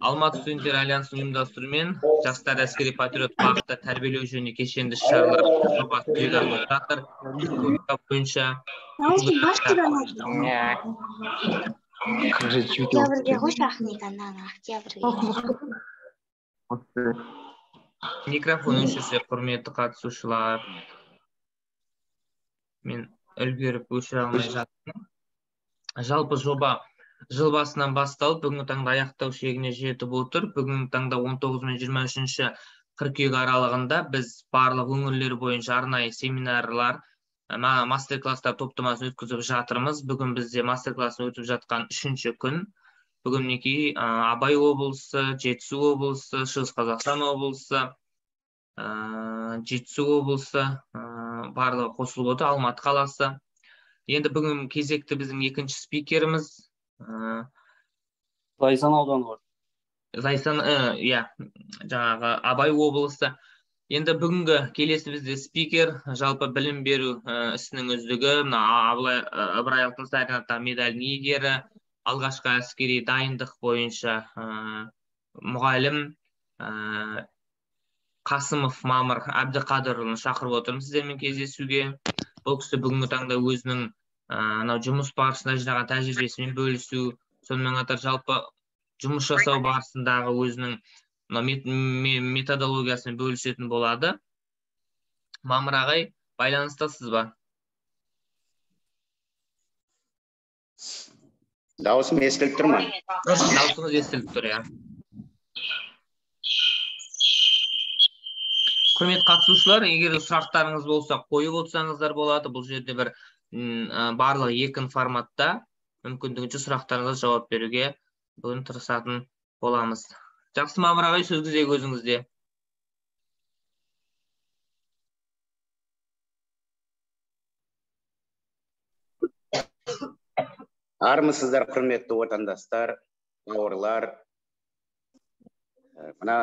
Алматы студенттер альянсының ұйымдастыруымен жастар әскери патриот бағытта тәрбиелеу жөнінде кешенді шаралар жобасы жүзеге асырылып жатыр. Республика бойынша Октябрьге қойшы Ахметанан, октябрьге. Микрофон өшірсе, құрметті қатысушылар. Мен үлгеріп өшіре алмай жаттым. Жалпы жоба жыл басынан басталып, бүгінгі таңда аяқтау шегіне жетіп отыр. Бүгінгі таңда 19 мен 23 қыркүйек аралығында біз барлық өңірлер бойынша арнайы семинарлар, мастер-класстар топтамасын өткізіп жатырмыз. Бүгін бізде мастер-классын өтіп жатқан 3-ші күн. Бүгін мінекей Абай облысы, Жетісу облысы, Шығыс Қазақстан облысы, Жетісу облысы барлығы қосылып отыр, Алматы қаласы. Енді бүгін кезекті біздің екінші спикеріміз Зайсан ауданы бар. Зайсан, жаңағы Абай облысы. Енді бүгінгі келесі бізде спикер, жалпы білім беру ісінің үздігі, Ыбырай Алтынсарин атты медаль иегері, алғашқы әскери дайындық бойынша мұғалім Қасымов Мамыр Әбдіқадырұлын шақырып отырмыз сіздермен кездесуге. Бұл кісі бүгінгі таңда өзінің жұмыс барысында жинаған тәжірибесімен бөлісу, сонымен қатар жалпы жұмыс жасау барысындағы өзінің методологиясымен бөлісетін болады. Мамыр ағай, байланыстасыз ба? Дауысым естіліп тұр ма? Дауысыңыз естіліп тұр, иә. Құрметті қатысушылар, егер сұрақтарыңыз болса, қойып отырсаңыздар болады. Бұл жерде бір барлық екі форматта мүмкіндігінше сұрақтарыңызға жауап беруге бүгін тырысатын боламыз. Жақсы, Мамыр ағай, сөз кезегі өзіңізде. Армысыздар, құрметті отандастар, бауырлар, мына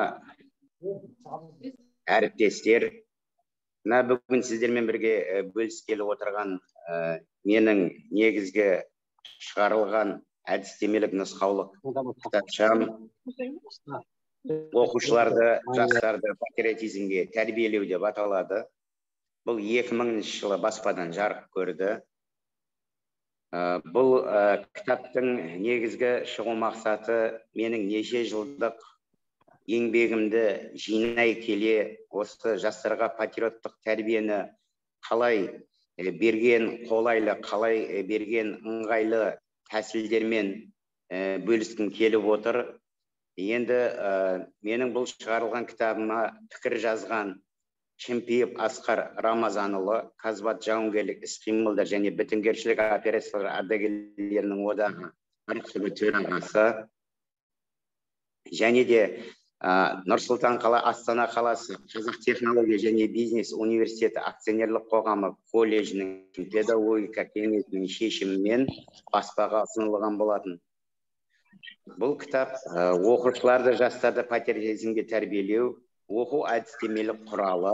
әріптестер. Мына бүгін сіздермен бірге бөліскелі отырған менің негізгі шығарылған әдістемелік нұсқаулық кітапшам оқушыларды, жастарды патриотизмге тәрбиелеу деп аталады. Бұл 2000 жылы баспадан жарық көрді. Бұл кітаптың негізгі шығу мақсаты менің неше жылдық еңбегімді жинай келе, осы жастарға патриоттық тәрбиені қалай берген қолайлы, қалай берген ыңғайлы тәсілдермен бөліскім келіп отыр. Енді менің бұл шығарылған кітабыма пікір жазған Шемпиев Асқар Рамазанұлы, Қазбат жауынгерлік іс-қимылдар және бітімгершілік операциялар ардагерлерінің одағы төрағасы, және де Нұр-Сұлтан қала, Астана қаласы Қазақ технология және бизнес университеті акционерлік қоғамы колледжінің педагогика кеңесінің шешімімен баспаға ұсынылған болатын. Бұл кітап оқушыларды, жастарды патриотизмге тәрбиелеу, оқу әдістемелік құралы,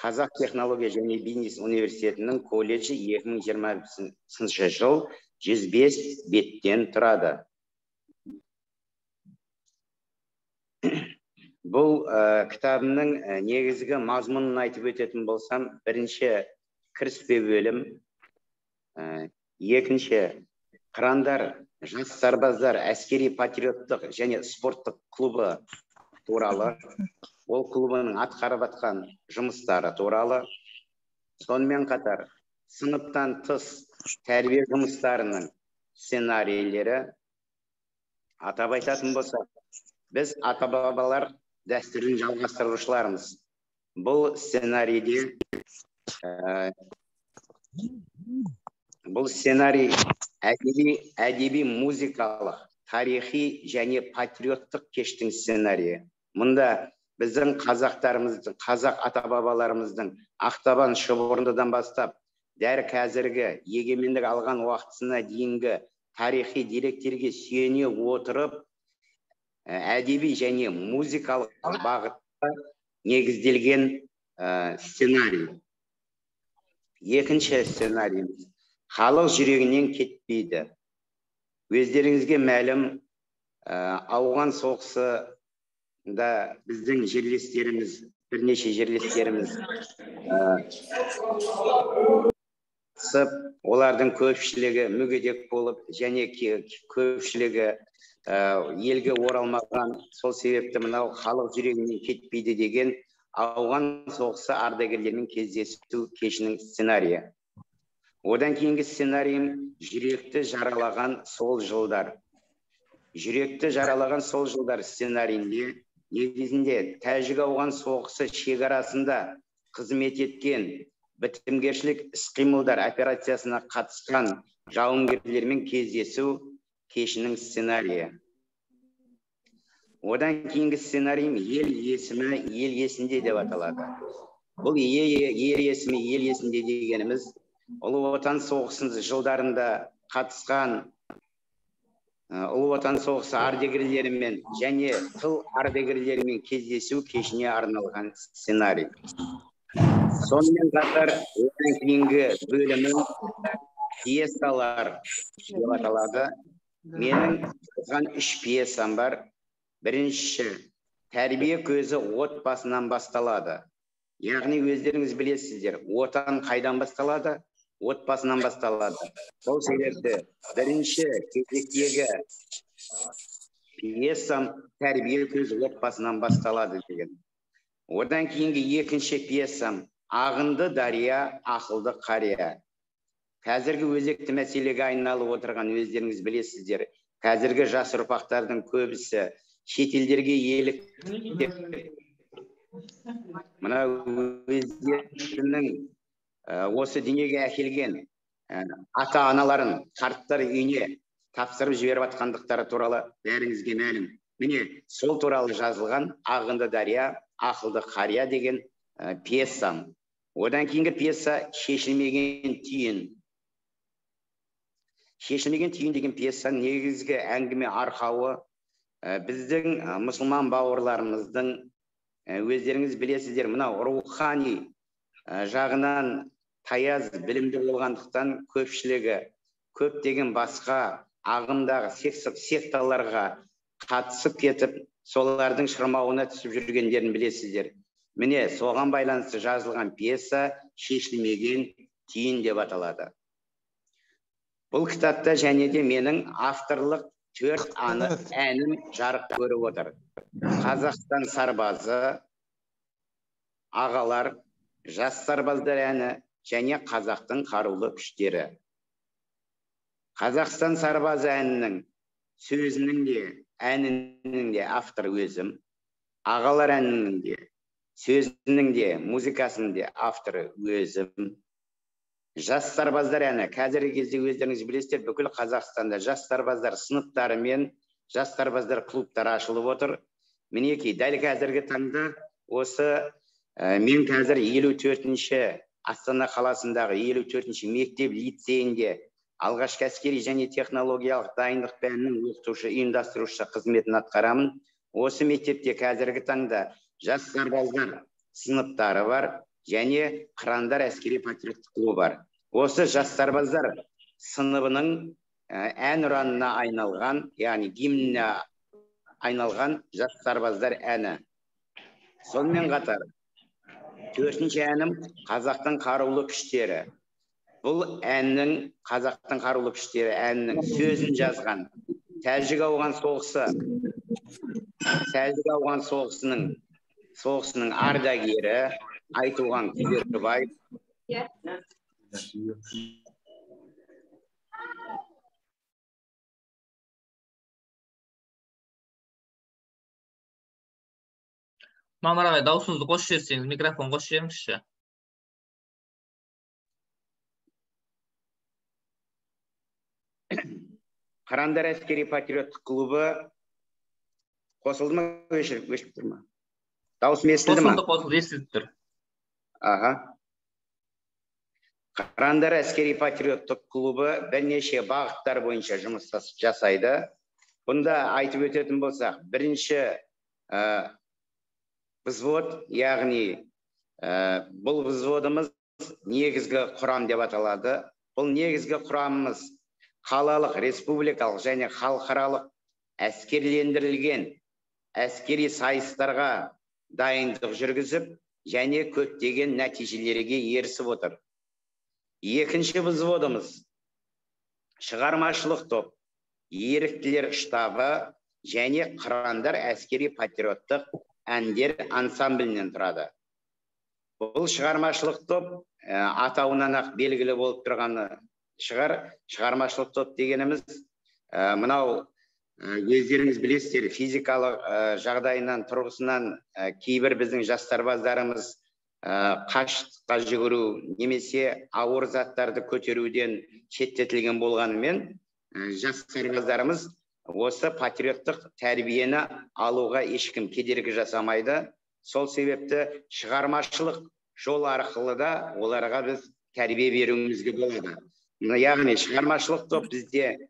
Қазақ технология және бизнес университетінің колледжі 2020 жыл 105 беттен тұрады. Бұл кітабымның негізгі мазмұнын айтып өтетін болсам, бірінші кіріспе бөлім, екінші қырандар, жас сарбаздар әскери патриоттық және спорттық клубы туралы, ол клубының атқарып жатқан жұмыстары туралы, сонымен қатар сыныптан тыс тәрбие жұмыстарының сценарийлері. Атап айтатын болсақ, біз ата-бабалар дәстүрін жалғастырушылармыз. Бұл сценарий әдеби, музыкалық, тарихи және патриоттық кештің сценарийі. Мұнда біздің қазақтарымыздың, қазақ ата-бабаларымыздың ақтабан шұбырындыдан бастап, дәр қазіргі егемендік алған уақытысына дейінгі тарихи деректерге сүйене отырып, әдеби және музыкалық бағытта негізделген сценарий. Екінші сценарийіміз халық жүрегінен кетпейді. Өздеріңізге мәлім, Ауған соғысы да біздің жерлестеріміз, бірнеше жерлестеріміз олардың көпшілігі мүгедек болып, және көпшілігі елге оралмаған, сол себепті мынау халық жүрегінен кетпейді деген ауған соғысы ардагерлермен кездесу кешінің сценарийі. Одан кейінгі сценарийім жүректі жаралаған сол жылдар. Жүректі жаралаған сол жылдар сценарийінде негізінде Тәжік ауған соғысы шекарасында қызмет еткен бітімгершілік іс-қимылдар операциясына қатысқан жауынгерлермен кездесу кешінің сценарийі. Одан кейінгі сценарийім ел есімі ел есінде деп аталады. Бұл ел есімі ел есінде дегеніміз Ұлы Отан соғысының жылдарында қатысқан Ұлы Отан соғысы ардагерлерімен және тыл ардагерлерімен кездесу кешіне арналған сценарий. Сонымен қатар одан кейінгі бөлімнің пьесалар деп аталады. Менің жазған 3 пьесам бар. Бірінші, тәрбие көзі отбасынан басталады. Яғни өздеріңіз білесіздер, отан қайдан басталады? Отбасынан басталады. Сол себепті бірінші кезектегі пьесам тәрбие көзі отбасынан басталады деген. Одан кейінгі екінші пьесам Ағынды дария, ақылды қария. Қазіргі өзекті мәселеге айналып отырған өздеріңіз білесіздер. Қазіргі жас ұрпақтардың көбісі шетелдерге еліктеп, мына өздерінің осы дүниеге әкелген ата-аналарын қарттар үйіне тапсырып жіберіп атқандықтары туралы бәріңізге мәлім. Міне, сол туралы жазылған Ағынды дария, ақылды қария деген пьесам. Одан кейінгі пьеса Шешілмеген түйін. Шешілмеген түйін деген пьеса негізгі әңгіме арқауы біздің мұсылман бауырларымыздың, өздеріңіз білесіздер, мына рухани жағынан таяз білімді болғандықтан көпшілігі көптеген басқа ағымдағы секталарға қатысып кетіп, солардың шырмауына түсіп жүргендерін білесіздер. Міне, соған байланысты жазылған пьеса Шешілмеген түйін деп аталады. Бұл кітапта және де менің авторлық 4 әнім жарық көріп отыр. Қазақстан сарбазы, ағалар, жас сарбаздар әні және қазақтың қарулы күштері. Қазақстан сарбазы әнінің сөзінің де, әнінің де автор өзім. Ағалар әнінің де, сөзінің де, музыкасының де авторы өзім. Жас сарбаздар әні, қазіргі кезде өздеріңіз білесіздер, бүкіл Қазақстанда жас сарбаздар сыныптары мен жас сарбаздар клубтары ашылып отыр. Мінекей, дәл қазіргі таңда осы мен қазір 54-ші Астана қаласындағы 54-ші мектеп лицейінде алғашқы әскери және технологиялық дайындық пәнінің оқытушы, ұйымдастырушы қызметін атқарамын. Осы мектепте қазіргі таңда жас сарбаздар сыныптары бар және Қырандар әскери патриоттық клубы бар. Осы жас сарбаздар сыныбының ән ұранына айналған, яғни гимніне айналған жас сарбаздар әні. Сонымен қатар 4-ші әнім Қазақтың қарулы күштері. Бұл әннің, Қазақтың қарулы күштері әнінің сөзін жазған Тәжік ауған соғысы, Тәжік ауған соғысының ардагері Айтуған Күдертібаев. Мамыр ағай, даусыңызды қосып жіберсеңіз, микрофон қосып жіберіңізші. Қырандар әскери патриоттық клубы қосылды ма, өшіп тұр ма? Даусым естілді ма? Қосылды, естіліп тұр. Аға. Қырандар әскери патриоттық клубы бірнеше бағыттар бойынша жұмыс жасайды. Бұнда айтып өтетін болсақ, бірінші взвод, яғни бұл взводымыз негізгі құрам деп аталады. Бұл негізгі құрамымыз қалалық, республикалық және халықаралық әскерлендірілген әскери сайыстарға дайындық жүргізіп, және көптеген нәтижелерге ерісіп отыр. Екінші взводымыз шығармашылық топ, еріктілер штабы және қырандар әскери патриоттық әндер ансамблінен тұрады. Бұл шығармашылық топ атауынан ақ белгілі болып тұрғаны шығар. Шығармашылық топ дегеніміз мынау өздеріңіз білесіздер, физикалық жағдайынан тұрғысынан кейбір біздің жас сарбаздарымыз қашықтыққа жүгіру немесе ауыр заттарды көтеруден шеттетілген болғанымен, жас сарбаздарымыз осы патриоттық тәрбиені алуға ешкім кедергі жасамайды. Сол себепті шығармашылық жол арқылы да оларға біз тәрбие беруімізге болады. Яғни шығармашылық топ бізде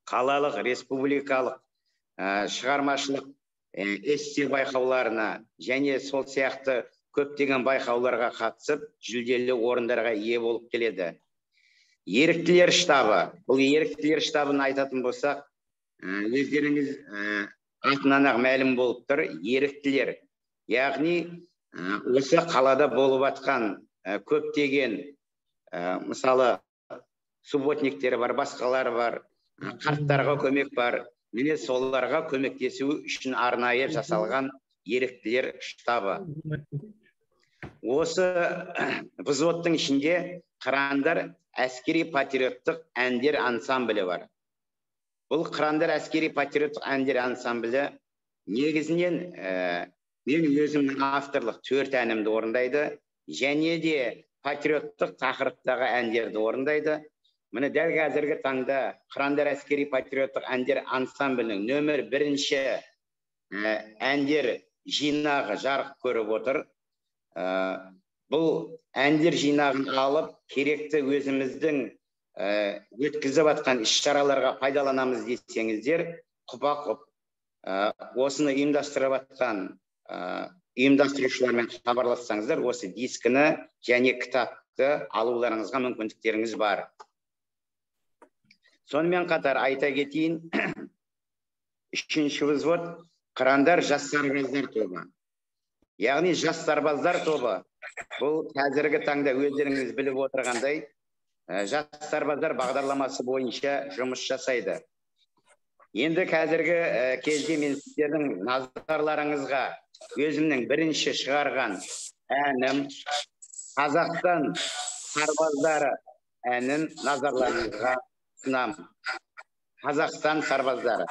қалалық, республикалық шығармашылық эссе байқауларына және сол сияқты көптеген байқауларға қатысып, жүлделі орындарға ие болып келеді. Еріктілер штабы. Бұл еріктілер штабын айтатын болсақ, өздеріңіз атынан ақ мәлім болып тұр, еріктілер. Яғни осы қалада болып атқан көптеген мысалы субботниктері бар, басқалары бар, қарттарға көмек бар. Міне соларға көмектесу үшін арнайы жасалған еріктілер штабы. Осы взводтың ішінде қырандар әскери патриоттық әндер ансамблі бар. Бұл қырандар әскери патриоттық әндер ансамблі негізінен мен өзімнің авторлық 4 әнімді орындайды, және де патриоттық тақырыптағы әндерді орындайды. Міне дәл қазіргі таңда қырандар әскери патриоттық әндер ансамблінің нөмір 1-ші әндер жинағы жарық көріп отыр. Бұл әндер жинағын алып, керекті өзіміздің өткізіп атқан іс-шараларға пайдаланамыз десеңіздер, құба-құп осыны ұйымдастырып атқан ұйымдастырушылармен хабарлассаңыздар, осы дискіні және кітапты алуларыңызға мүмкіндіктеріңіз бар. Сонымен қатар айта кетейін, 3-ші взвод қырандар жас сарбаздар тобы. Яғни жас сарбаздар тобы бұл қазіргі таңда өздеріңіз біліп отырғандай жас сарбаздар бағдарламасы бойынша жұмыс жасайды. Енді қазіргі кезде мен сіздердің назарларыңызға өзімнің бірінші шығарған әнім Қазақстан сарбаздары әнін назарларыңызға ұсынамын. Қазақстан сарбаздары.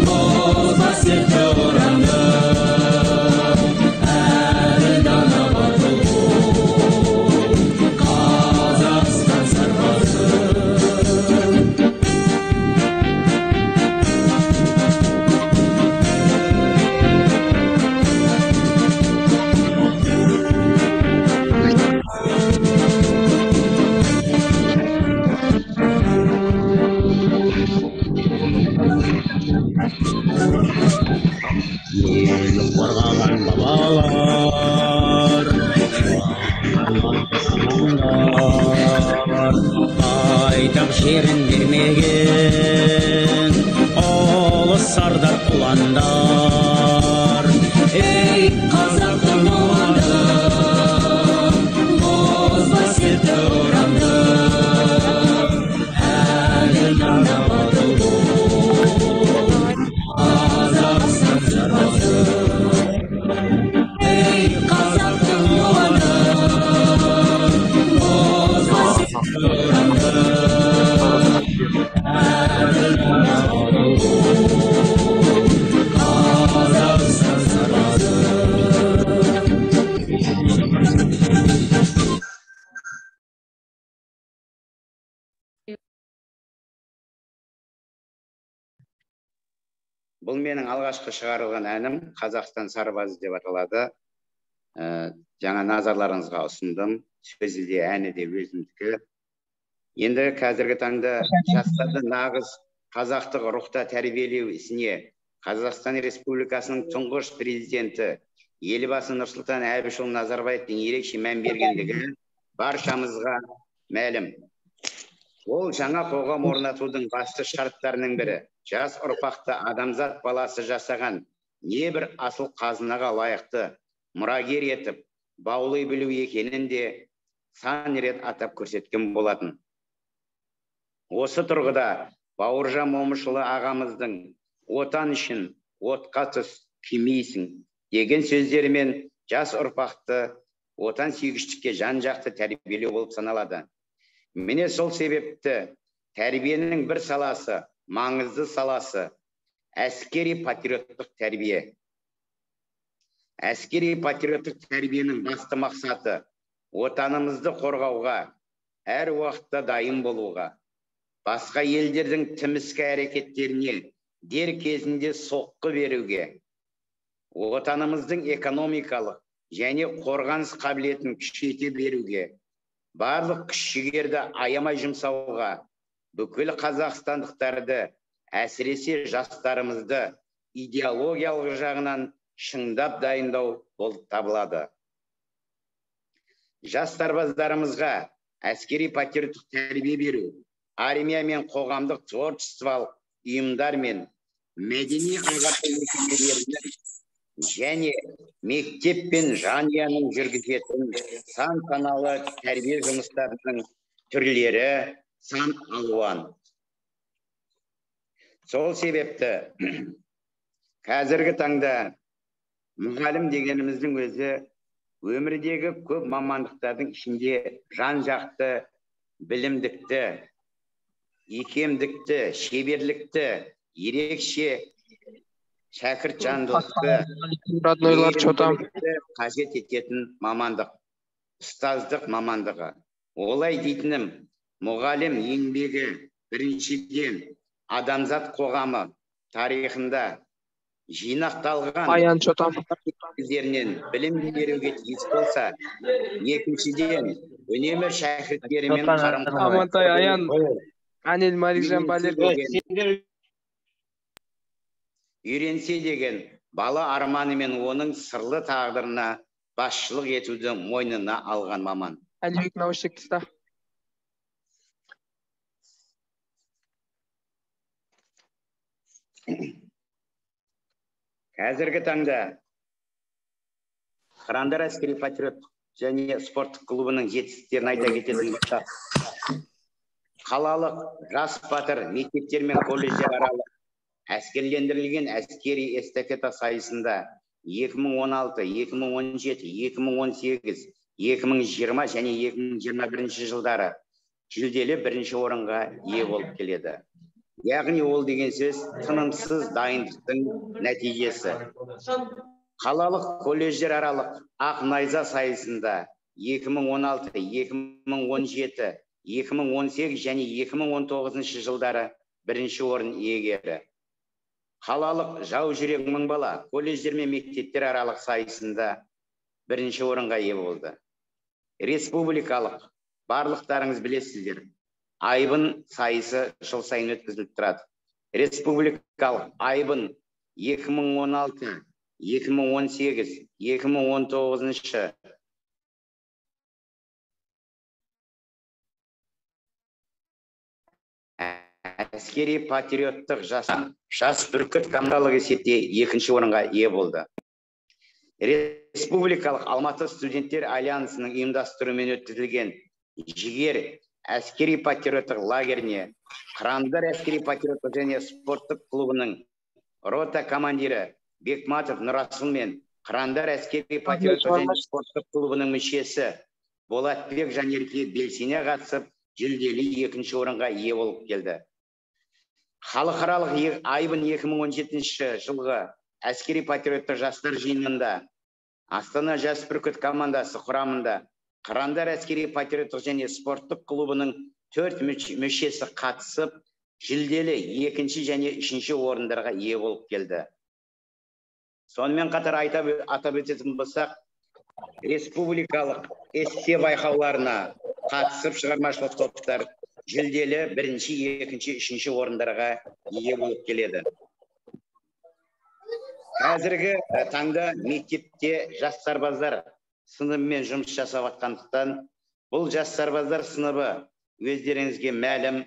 Oh жерін бермеген ұлы сардар ұландар. Ей қазақтың ұланы, озба серті ұранды, әлі таңда батыл бол, Қазақстан сарбазы. Ей қазақтың ұланы, озба серті ұранды, әлі таңда батыл бол, Қазақстан сарбазы. Бұл менің алғашқы шығарылған әнім Қазақстан сарбазы деп аталады. Жаңа назарларыңызға ұсындым. Сөзі де, әні де өзімдікі. Енді қазіргі таңда жастарды нағыз қазақтық рухта тәрбиелеу ісіне Қазақстан Республикасының тұңғыш президенті елбасы Нұрсұлтан Әбішұлы Назарбаевтың ерекше мән бергендігі баршамызға мәлім. Ол жаңа қоғам орнатудың басты шарттарының бірі жас ұрпақты адамзат баласы жасаған небір асыл қазынаға лайықты мұрагер етіп баулай білу екенін де сан рет атап көрсеткен болатын. Осы тұрғыда Бауыржан Момышұлы ағамыздың отан үшін отқа түс күймейсің деген сөздерімен жас ұрпақты отан сүйгіштікке жан-жақты тәрбиелеу болып саналады. Міне сол себепті тәрбиенің бір саласы, маңызды саласы әскери патриоттық тәрбие. Әскери патриоттық тәрбиенің басты мақсаты отанымызды қорғауға, әр уақытта дайын болуға, басқа елдердің тіміскі әрекеттеріне дер кезінде соққы беруге, отанымыздың экономикалық және қорғаныс қабілетін күшейте беруге, барлық күш-жігерді аямай жұмсауға, бүкіл қазақстандықтарды, әсіресе жастарымызды идеологиялық жағынан шыңдап дайындау болып табылады. Жас сарбаздарымызға әскери патриоттық тәрбие беру, армия мен қоғамдық творчестволық ұйымдар мен мәдени ағарту мекемелерінің және мектеп пен жанұяның жүргізетін сан саналы тәрбие жұмыстарының түрлері сан алуан. Сол себепті қазіргі таңда мұғалім дегеніміздің өзі өмірдегі көп мамандықтардың ішінде жан-жақты, білімдікті, икемдікті, шеберлікті, ерекше шәкірт жандылықты қажет ететін мамандық, ұстаздық мамандығы. Олай дейтінім, мұғалім еңбегі біріншіден адамзат қоғамы тарихында жинақталған өздерінен білім беруге тиіс болса, екіншіден үнемі шәкірттерімен үйренсе деген бала арманы мен оның сырлы тағдырына басшылық етуді мойнына алған маман. Әлібек наушник тұста. Қазіргі таңда Қырандар әскери патриоттық және спорттық клубының жетістіктерін айта кететін болсақ, қалалық жас батыр мектептер мен колледждер аралық әскерлендірілген әскери эстафета сайысында 2016, 2017, 2018, 2020 және 2021 жылдары жүлделі бірінші орынға ие болып келеді. Яғни ол деген сөз тынымсыз дайындықтың нәтижесі. Қалалық колледждер аралық ақ найза сайысында 2016, 2017, 2018 және 2019 жылдары бірінші орын иегері. Қалалық жау жүрек мың бала колледждер мен мектептер аралық сайысында бірінші орынға ие болды. Республикалық барлықтарыңыз білесіздер, айбын сайысы жыл сайын өткізіліп тұрады. Республикалық айбын 2016, 2018, 2019 әскери патриоттық жас бүркіт командалық есепте екінші орынға ие болды. Республикалық Алматы студенттер альянсының ұйымдастыруымен өткізілген жігер әскери патриоттық лагеріне Қырандар әскери патриоттық және спорттық клубының рота командирі Бекматов Нұрасыл мен Қырандар әскери патриоттық және спорттық клубының мүшесі Болатбек Жанерке белсене қатысып, жүлделі екінші орынға ие болып келді. Халықаралық айбын 2017 жылғы әскери патриоттық жастар жиынында Астана жас бүркіт командасы құрамында Қырандар әскери патриоттық және спорттық клубының 4 мүшесі қатысып, жүлделі екінші және үшінші орындарға ие болып келді. Сонымен қатар атап өтетін болсақ, республикалық эссе байқауларына қатысып шығармашылық топтар жүлделі бірінші, екінші, үшінші орындарға ие болып келеді. Қазіргі таңда мектепте жас сарбаздар сыныбымен жұмыс жасап жатқандықтан, бұл жас сарбаздар сыныбы өздеріңізге мәлім,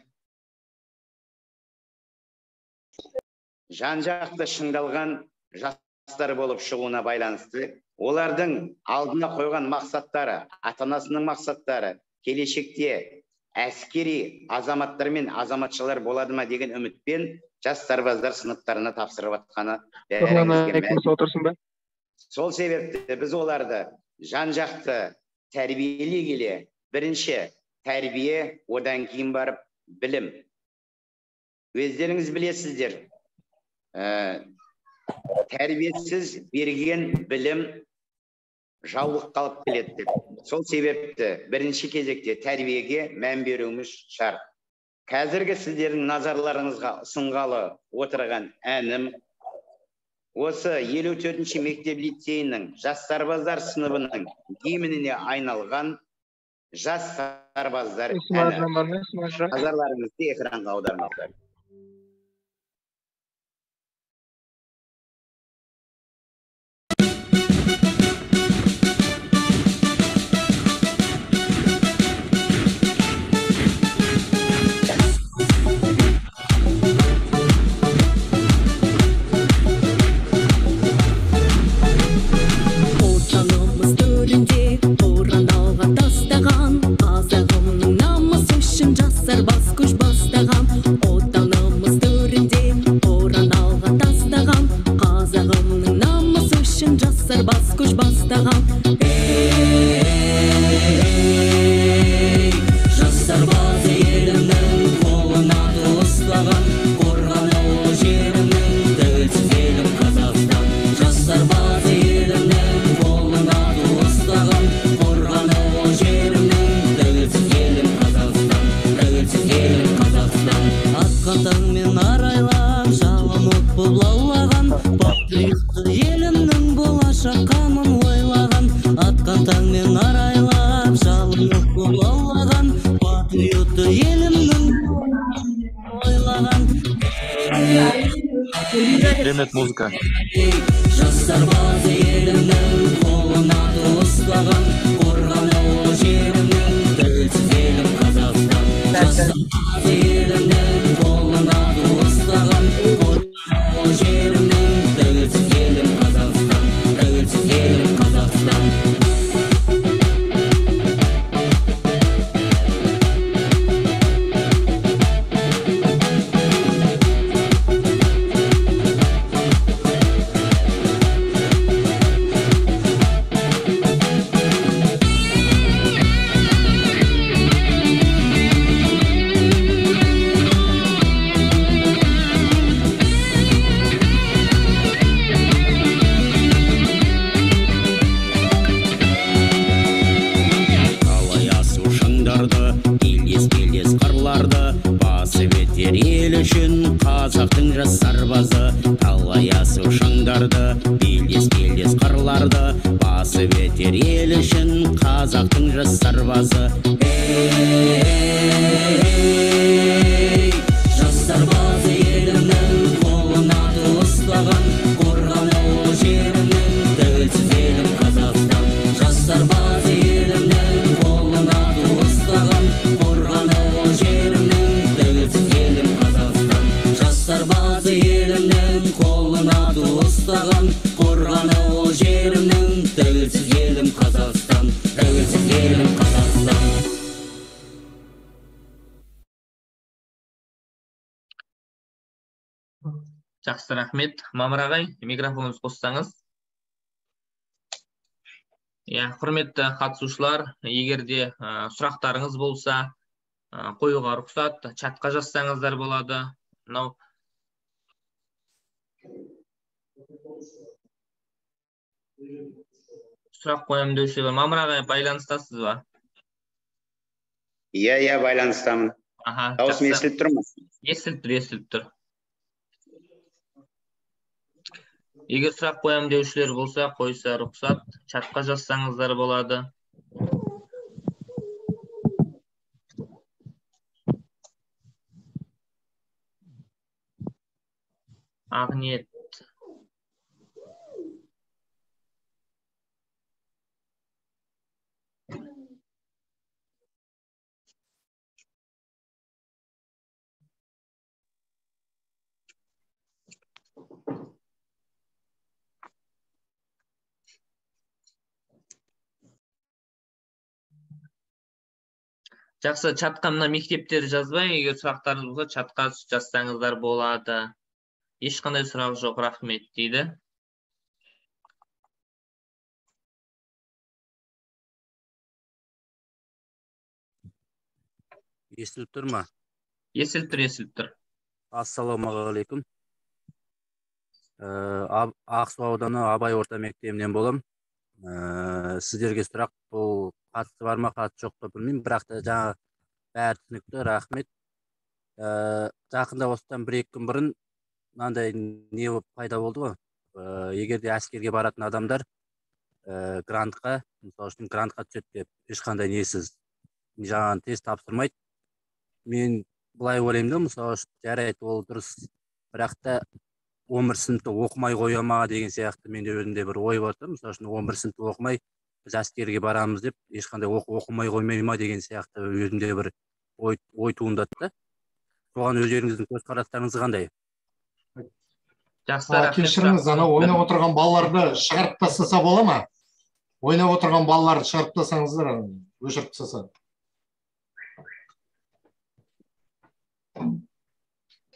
жан-жақты шыңдалған жастар болып шығуына байланысты, олардың алдына қойған мақсаттары, ата-анасының мақсаттары, келешекте әскери азаматтар мен азаматшалар болады ма деген үмітпен жас сарбаздар сыныптарына тапсырып жатқаны бәріңізге мәлім. Сол себепті біз оларды жан-жақты тәрбиелей келе, бірінші тәрбие, одан кейін барып білім. Өздеріңіз білесіздер, тәрбиесіз берген білім жаулық қалып келеді. Сол себепті бірінші кезекте тәрбиеге мән беруіміз шарт. Қазіргі сіздердің назарларыңызға ұсынғалы отырған әнім осы 54-ші мектеп лицейінің жас сарбаздар сыныбының гимніне айналған жас сарбаздар әні. Назарларыңызды экранға аударыңыздар. Керемет музыка. қазақтың жас сарбазы, талай асыл шыңдарды, белдес қырларды, басып етер ел үшін қазақтың жас сарбазы. Ей, жас сарбазы елімнің қолына ұстаған, қорғануы жерімнің тәуелсіз елім Қазақстан. Жас сарбазы елімнің қолына ұстаған, қорғануы жерімнің тәуелсіз елім Қазақстан. Жақсы, рахмет. Мамыр ағай, микрофоныңызды қоссаңыз. Құрметті қатысушылар, егер де сұрақтарыңыз болса, қоюға рұқсат, чатқа жазсаңыздар болады. Мынау сұрақ қоямын деушілер. Мамыр ағай, байланыстасыз ба? Иә, байланыстамын. Дауысым естіліп тұр ма? Естіліп тұр. Егер сұрақ қоямын деушілер болса, қойса рұқсат, чатқа жазсаңыздар болады. Ақниет. Жақсы, чатқа мына мектептер жазбай, егер сұрақтарыңыз болса, чатқа жазсаңыздар болады. Ешқандай сұрақ жоқ, рахмет дейді. Естіліп тұр ма? Естіліп тұр. Ассалаумағалейкум. Ақсу ауданы Абай орта мектебінен болам. Сіздерге сұрақ, бұл қатысы бар ма, қатысы жоқ па білмеймін, бірақ та жаңа бәрі түсінікті, рахмет. Жақында осыдан 1-2 күн бұрын мынандай не пайда болды ғой. Егер де әскерге баратын адамдар грантқа, мысалы үшін грантқа түседі деп, ешқандай несіз жаңағы тест тапсырмайды. Мен былай ойлаймын да, мысалы үшін жарайды, ол дұрыс, бірақ та 11 сыныпты оқымай қоя ма деген сияқты менде өзімде бір ой бар да, мысалы үшін 11 сыныпты оқымай біз әскерге барамыз деп, ешқандай оқымай қоймай ма деген сияқты өзімде бір ой туындады да. Соған өздеріңіздің көзқарастарыңыз қандай? Жақсы, рахмет. Кешіріңіз, ана ойнап отырған балаларды шығарып тастаса бола ма? Ойнап отырған балаларды шығарып тастасаңыздар, өшіріп тастаса.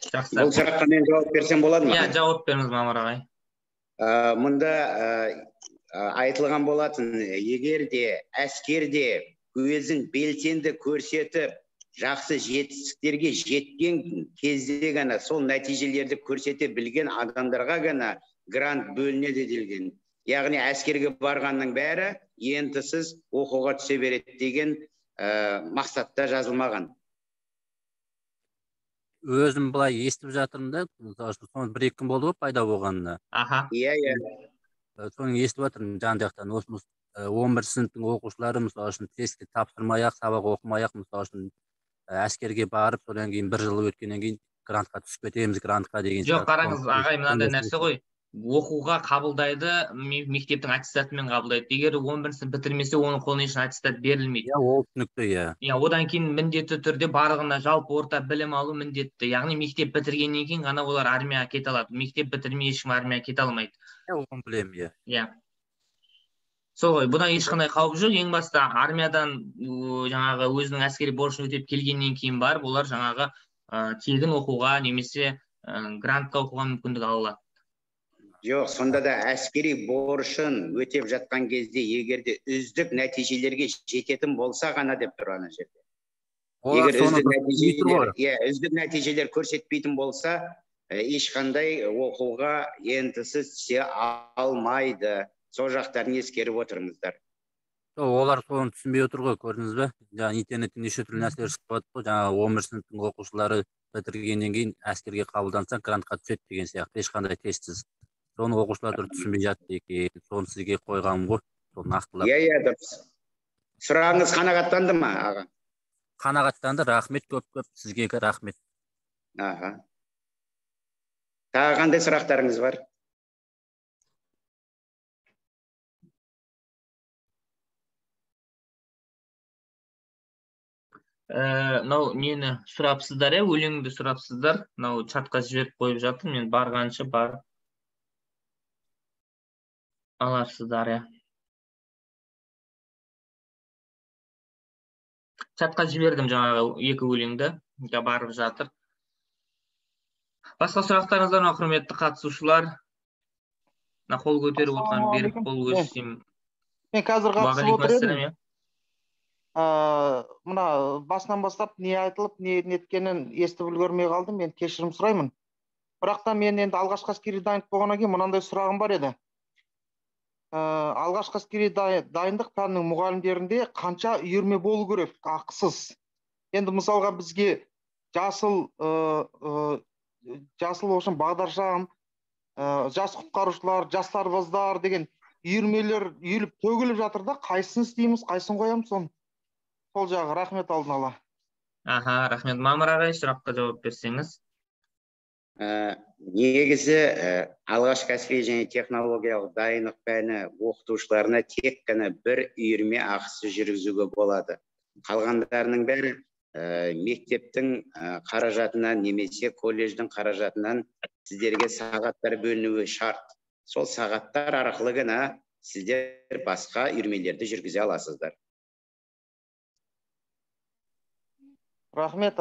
Жақсы. Бұл сұраққа мен жауап берсем болады ма? Иә, жауап беріңіз, Мамыр ағай. Мұнда айтылған болатын, егер де әскерде өзін белсенді көрсетіп, жақсы жетістіктерге жеткен кезде ғана сол нәтижелерді көрсете білген адамдарға ғана грант бөлінеді делген. Яғни әскерге барғанның бәрі ентісіз оқуға түсе береді деген мақсатта жазылмаған. Өзім былай естіп жатырмын да, соны 1-2 күн болды ғой пайда болғанына. Иә. Соны естіп жатырмын жан-жақтан. 11 сыныптың оқушылары мысалы үшін тестті тапсырмай-ақ, сабақ оқымай-ақ, мысалы үшін әскерге барып, содан кейін 1 жыл өткеннен кейін грантқа түсіп кетеміз, грантқа деген. Жоқ, қараңыз, ағай, мынандай нәрсе ғой. Оқуға қабылдайды, мектептің аттестатымен қабылдайды. Егер 11 сынып бітірмесе, оның қолына ешқандай аттестат берілмейді. Иә, ол түсінікті, иә. Одан кейін міндетті түрде барлығына жалпы орта білім алу міндетті. Яғни мектеп бітіргеннен кейін ғана олар армияға кете алады. Мектеп бітірмей ешкім армияға кете алмайды. Оны білемін, иә. Сол ғой, бұдан ешқандай қауіп жоқ. Ең басты армиядан жаңағы өзінің әскери борышын өтеп келгеннен кейін барып, олар жаңағы тегін оқуға немесе грантқа оқуға мүмкіндік ала алады. Жоқ, сонда да әскери борышын өтеп жатқан кезде егерде үздік нәтижелерге жететін болса ғана деп тұр ана жерде. Егер үздік нәтижелер көрсетпейтін болса, ешқандай оқуға ентісіз түсе алмайды. Сол жақтарын ескеріп отырыңыздар. Олар соны түсінбей отыр ғой, көрдіңіз бе? Жаңа интернетте неше түрлі нәрселер шығып жатыр. Жаңа 11 сыныптың оқушылары бітіргеннен кейін әскерге қабылданса грантқа түседі деген сияқты, ешқандай тестсіз. Соны оқушылар түсінбей жатты екен. Соны сізге қойғаным ғой. Соны нақтылап. Иә, дұрыс. Сұрағыңыз қанағаттанды ма, аға? Қанағаттанды, рахмет, көп сізге рахмет. Тағы қандай сұрақтарыңыз бар? Мынау нені сұрапсыздар, өлеңді сұрапсыздар. Мынау чатқа жіберіп қойып жатыр. Мен барғанша бар аларсыздар, Чатқа жібердім жаңағы 2 өлеңді. Барып жатыр. Башка сурактарыңыздар бар, құрметті қатысушылар? Қол көтеріп отырған берік қол көшсем. Мен қазір қатысып Уағалейкум отыр ассалам, едім. иә. Мына басынан бастап не айтылып, не неткенін естіп үлгермей қалдым. Мен кешірім сұраймын. Бірақ та мен енді алғашқы әскери дайындық болғаннан кейін мынандай сұрағым бар еді. Алғашқы әскери дайындық пәнінің мұғалімдерінде қанша үйірме болу керек ақысыз? Енді мысалға бізге жасыл үшін бағдаршам, жас құтқарушылар, жас сарбаздар деген үйірмелер үйіліп төгіліп жатыр да, қайсысын істейміз, қайсысын қоямыз соны? Сол жағы, рахмет алдын ала. Рахмет. Мамыр ағай, сұраққа жауап берсеңіз. Негізі алғашқы әскери және технологиялық дайындық пәні оқытушыларына тек қана бір үйірме ақысы жүргізуге болады. Қалғандарының бәрі мектептің қаражатынан немесе колледждің қаражатынан сіздерге сағаттар бөлінуі шарт. Сол сағаттар арқылы ғана сіздер басқа үйірмелерді жүргізе аласыздар. Рахмет.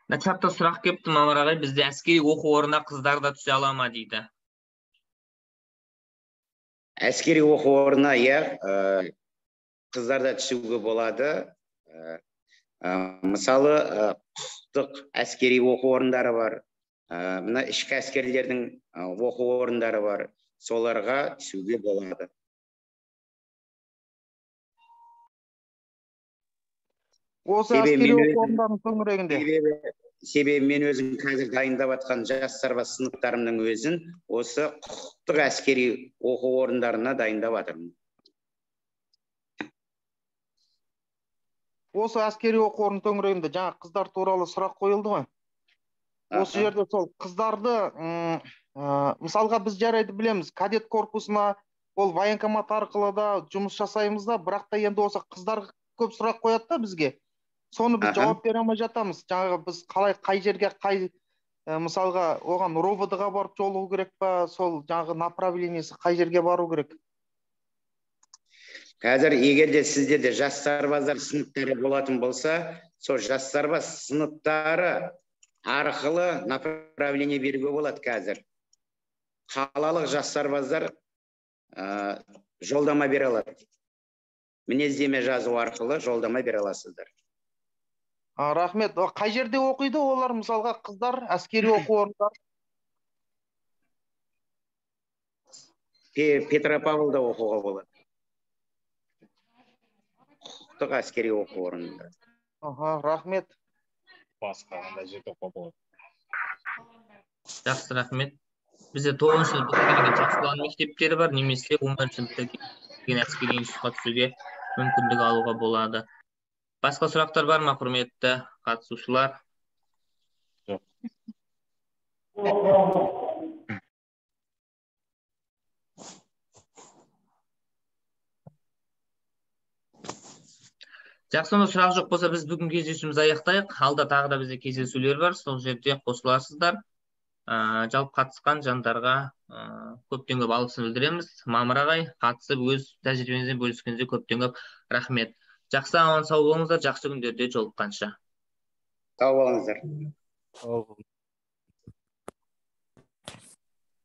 Чапта сұрақ кепті, Мамыр ағай, бізде әскери оқу орнына қыздар да түсе ала ма дейді. Әскери оқу орнына қыздар да түсуге болады. Мысалы, құқықтық әскери оқу орындары бар. Мына ішкі әскерлердің оқу орындары бар. Соларға түсуге болады. Осы әскери оқу орындарының төңірегінде. Себебі мен өзім қазір дайындап жатқан жас сарбаз сыныптарымның өзін осы құқықтық әскери оқу орындарына дайындап жатырмын. Осы әскери оқу орнының төңірегінде жаңа қыздар туралы сұрақ қойылды ма? Осы жерде сол қыздарды, мысалға біз жарайды білеміз, кадет корпусына, ол военкомат арқылы да жұмыс жасаймыз да, бірақ та енді осы қыздар көп сұрақ қояды да бізге. Соны біз жауап бере алмай жатамыз. Жаңағы біз қалай, қай жерге, мысалға оған ровд-ға барып жолығу керек па, сол жаңағы направлениесі қай жерге бару керек? Қазір егерде сіздерде жас сарбаздар сыныптары болатын болса, сол жас сарбаз сыныптары арқылы направление беруге болады қазір. Қалалық жас сарбаздар жолдама бере алады. Мінездеме жазу арқылы жолдама бере аласыздар. Рахмет. Қай жерде оқиды олар, мысалға қыздар, әскери оқу орындар? Петропавлда оқуға болады. Құқықтық әскери оқу орнында. Рахмет. Басқа қандай жерде оқуға болады? Жақсы, рахмет. Бізде 9-шы сыныпта келген жақсылаған мектептері бар, немесе 11-шы сыныпта келген әскери институтқа түсуге мүмкіндік алуға болады. Басқа сұрақтар бар ма, құрметті қатысушылар? Жақсы, онда сұрақ жоқ болса, біз бүгін кездесуімізді аяқтайық. Алда тағы да бізде кездесулер бар, сол жерде қосыласыздар. Жалпы қатысқан жандарға көптен көп алғысын білдіреміз. Мамыр ағай, қатысып өз тәжірибеңізбен бөліскеніңізге көптен көп рахмет. Жақсы, аман сау болыңыздар, жақсы күндерде жолыққанша. Сау болыңыздар.